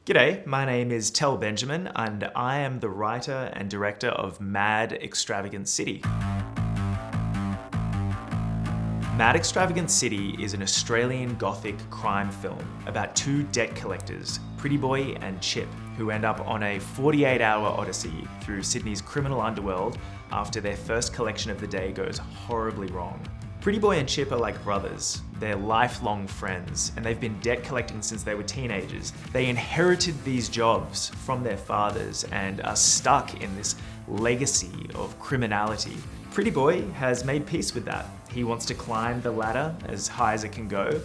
G'day, my name is Tel Benjamin and I am the writer and director of Mad Extravagant City. Mad Extravagant City is an Australian Gothic crime film about two debt collectors, Pretty Boy and Chip, who end up on a 48-hour odyssey through Sydney's criminal underworld after their first collection of the day goes horribly wrong. Pretty Boy and Chip are like brothers. They're lifelong friends, and they've been debt collecting since they were teenagers. They inherited these jobs from their fathers and are stuck in this legacy of criminality. Pretty Boy has made peace with that. He wants to climb the ladder as high as it can go,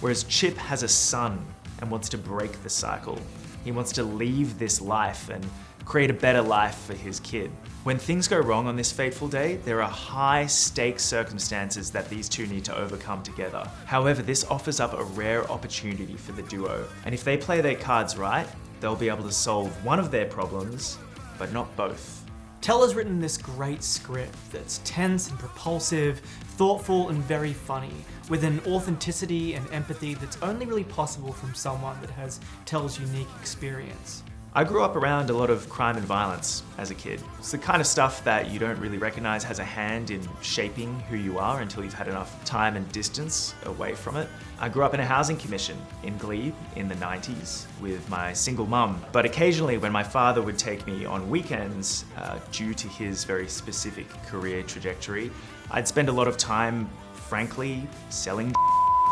whereas Chip has a son and wants to break the cycle. He wants to leave this life and create a better life for his kid. When things go wrong on this fateful day, there are high-stakes circumstances that these two need to overcome together. However, this offers up a rare opportunity for the duo, and if they play their cards right, they'll be able to solve one of their problems, but not both. Tel has written this great script that's tense and propulsive, thoughtful and very funny, with an authenticity and empathy that's only really possible from someone that has Tel's unique experience. I grew up around a lot of crime and violence as a kid. It's the kind of stuff that you don't really recognize has a hand in shaping who you are until you've had enough time and distance away from it. I grew up in a housing commission in Glebe in the 90s with my single mum, but occasionally when my father would take me on weekends, due to his very specific career trajectory, I'd spend a lot of time, frankly, selling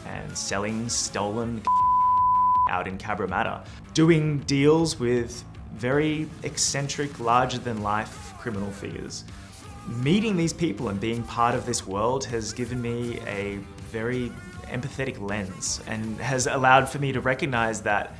and selling stolen out in Cabramatta, doing deals with very eccentric, larger-than-life criminal figures. Meeting these people and being part of this world has given me a very empathetic lens and has allowed for me to recognize that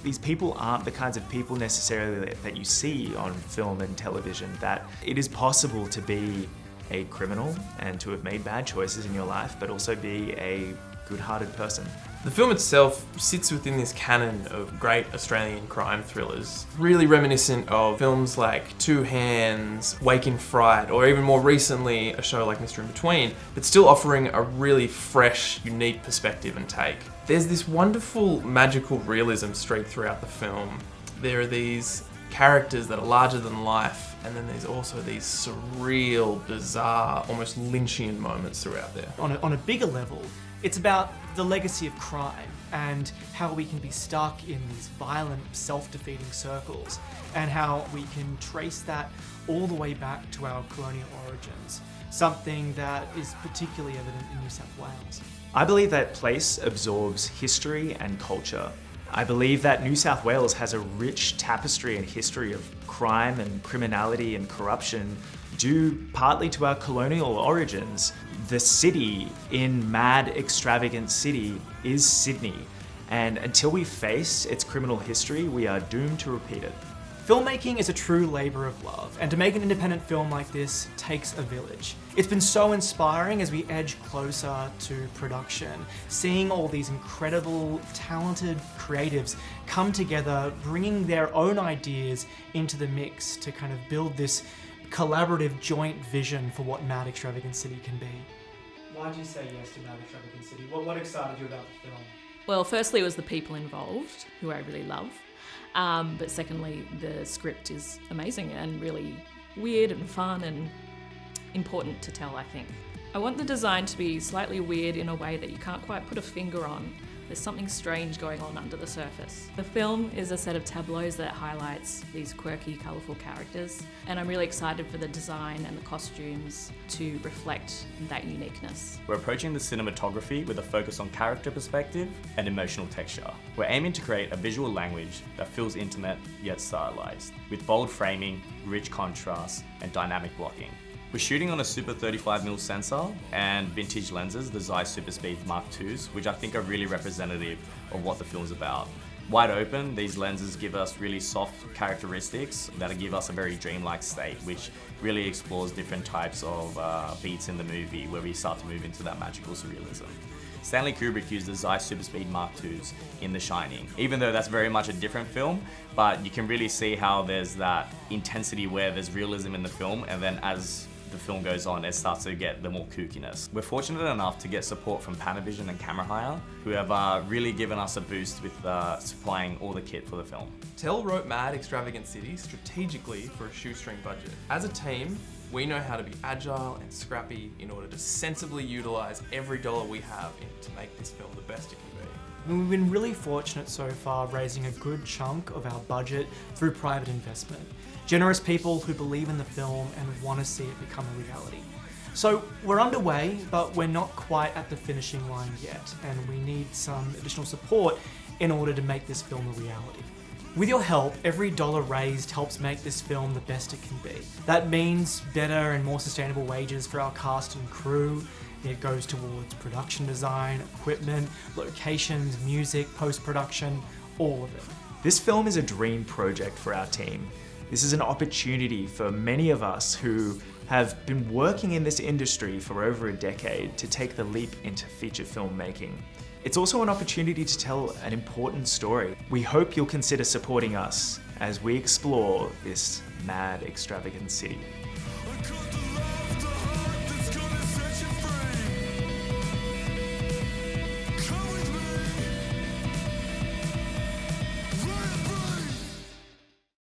these people aren't the kinds of people necessarily that you see on film and television, that it is possible to be a criminal and to have made bad choices in your life, but also be a good-hearted person. The film itself sits within this canon of great Australian crime thrillers, really reminiscent of films like Two Hands, Wake in Fright, or even more recently a show like Mr. In Between, but still offering a really fresh, unique perspective and take. There's this wonderful magical realism streaked throughout the film. There are these characters that are larger than life, and then there's also these surreal, bizarre, almost Lynchian moments throughout there. On a bigger level, it's about the legacy of crime and how we can be stuck in these violent, self-defeating circles, and how we can trace that all the way back to our colonial origins, something that is particularly evident in New South Wales. I believe that place absorbs history and culture. I believe that New South Wales has a rich tapestry and history of crime and criminality and corruption due partly to our colonial origins. The city in Mad Extravagant City is Sydney, and until we face its criminal history, we are doomed to repeat it. Filmmaking is a true labour of love, and to make an independent film like this takes a village. It's been so inspiring as we edge closer to production, seeing all these incredible, talented creatives come together, bringing their own ideas into the mix to kind of build this collaborative joint vision for what Mad Extravagant City can be. Why did you say yes to Mad Extravagant City? What excited you about the film? Well, firstly, it was the people involved, who I really love. But secondly, the script is amazing and really weird and fun and important to tell, I think. I want the design to be slightly weird in a way that you can't quite put a finger on. There's something strange going on under the surface. The film is a set of tableaus that highlights these quirky, colourful characters, and I'm really excited for the design and the costumes to reflect that uniqueness. We're approaching the cinematography with a focus on character perspective and emotional texture. We're aiming to create a visual language that feels intimate yet stylized, with bold framing, rich contrast, and dynamic blocking. We're shooting on a Super 35mm sensor and vintage lenses, the Zeiss Super Speed Mark IIs, which I think are really representative of what the film's about. Wide open, these lenses give us really soft characteristics that give us a very dreamlike state, which really explores different types of beats in the movie where we start to move into that magical surrealism. Stanley Kubrick used the Zeiss Super Speed Mark IIs in The Shining, even though that's very much a different film, but you can really see how there's that intensity where there's realism in the film, and then as the film goes on, it starts to get the more kookiness. We're fortunate enough to get support from Panavision and Camera Hire, who have really given us a boost with supplying all the kit for the film. Tell wrote Mad Extravagant City strategically for a shoestring budget. As a team, we know how to be agile and scrappy in order to sensibly utilize every dollar we have to make this film the best it can be. We've been really fortunate so far, raising a good chunk of our budget through private investment. Generous people who believe in the film and want to see it become a reality. So we're underway, but we're not quite at the finishing line yet, and we need some additional support in order to make this film a reality. With your help, every dollar raised helps make this film the best it can be. That means better and more sustainable wages for our cast and crew. It goes towards production design, equipment, locations, music, post-production, all of it. This film is a dream project for our team. This is an opportunity for many of us who have been working in this industry for over a decade to take the leap into feature filmmaking. It's also an opportunity to tell an important story. We hope you'll consider supporting us as we explore this mad, extravagant city.